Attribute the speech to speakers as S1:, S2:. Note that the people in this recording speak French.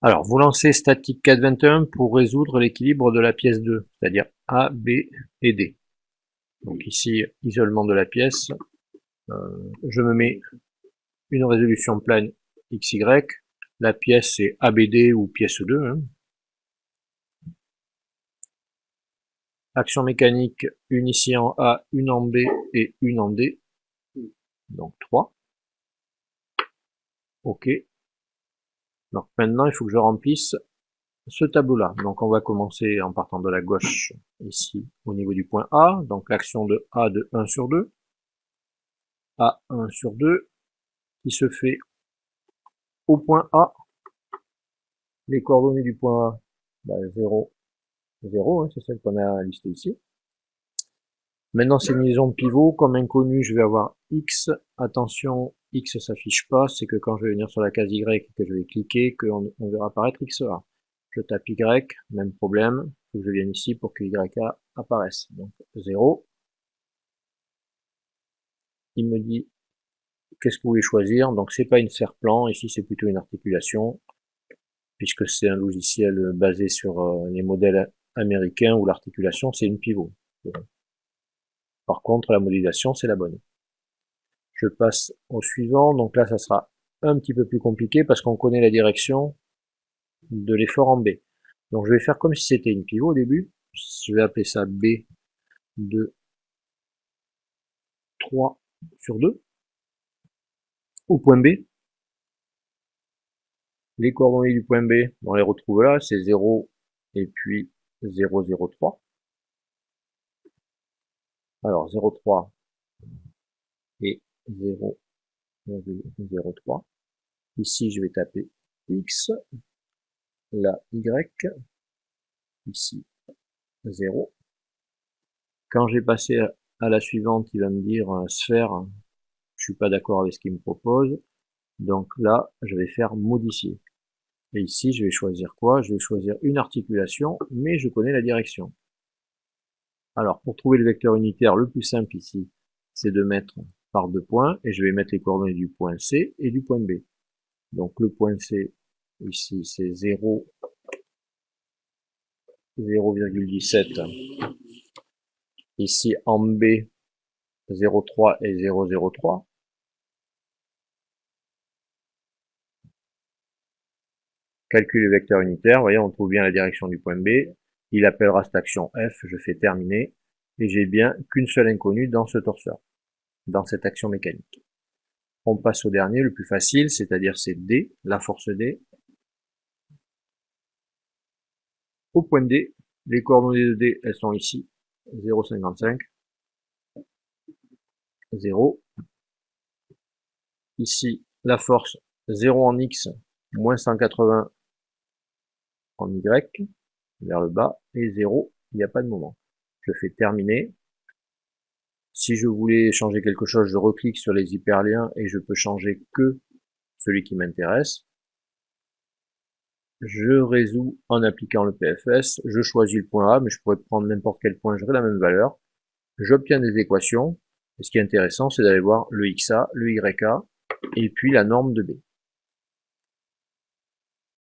S1: Alors, vous lancez statique 421 pour résoudre l'équilibre de la pièce 2, c'est-à-dire A, B et D. Donc ici, isolement de la pièce. Je me mets une résolution plane XY. La pièce c'est ABD ou pièce 2. Hein. Action mécanique, une ici en A, une en B et une en D. Donc 3. OK. Donc maintenant, il faut que je remplisse ce tableau-là. Donc on va commencer en partant de la gauche, ici, au niveau du point A. Donc l'action de A de 1 sur 2. A1 sur 2, qui se fait au point A. Les coordonnées du point A, 0, 0, hein, c'est celle qu'on a listée ici. Maintenant, c'est une liaison de pivot. Comme inconnu, je vais avoir X. Attention, X s'affiche pas. C'est que quand je vais venir sur la case Y et que je vais cliquer, qu'on verra apparaître XA. Je tape Y, même problème. Il faut que je vienne ici pour que YA apparaisse. Donc 0. Il me dit qu'est-ce que vous voulez choisir. Donc c'est pas une serre-plan. Ici, c'est plutôt une articulation, puisque c'est un logiciel basé sur les modèles américains où l'articulation, c'est une pivot. Par contre, la modélisation, c'est la bonne. Je passe au suivant. Donc là, ça sera un petit peu plus compliqué parce qu'on connaît la direction de l'effort en B. Donc je vais faire comme si c'était une pivot au début. Je vais appeler ça B de 3 sur 2. Au point B. Les coordonnées du point B, on les retrouve là. C'est 0 et puis 0, 0, 3. Alors 0, 3 et 0, 0, 3. Ici, je vais taper X, là Y, ici 0. Quand j'ai passé à la suivante, il va me dire sphère, je suis pas d'accord avec ce qu'il me propose. Donc là, je vais faire modifier. Et ici, je vais choisir quoi? Je vais choisir une articulation, mais je connais la direction. Alors, pour trouver le vecteur unitaire, le plus simple ici, c'est de mettre par 2 points, et je vais mettre les coordonnées du point C et du point B. Donc le point C, ici, c'est 0, 0,17. Ici, en B, 0,3 et 0,03. Calcul le vecteur unitaire, vous voyez, on trouve bien la direction du point B. Il appellera cette action F, je fais terminer, et j'ai bien qu'une seule inconnue dans ce torseur, dans cette action mécanique. On passe au dernier, le plus facile, c'est-à-dire c'est D, la force D. Au point D, les coordonnées de D, elles sont ici, 0,55, 0. Ici, la force 0 en X, moins 180 en Y, vers le bas, et 0, il n'y a pas de moment. Je fais terminer. Si je voulais changer quelque chose, je reclique sur les hyperliens et je peux changer que celui qui m'intéresse. Je résous en appliquant le PFS, je choisis le point A, mais je pourrais prendre n'importe quel point, j'aurai la même valeur. J'obtiens des équations, et ce qui est intéressant, c'est d'aller voir le XA, le YA, et puis la norme de B.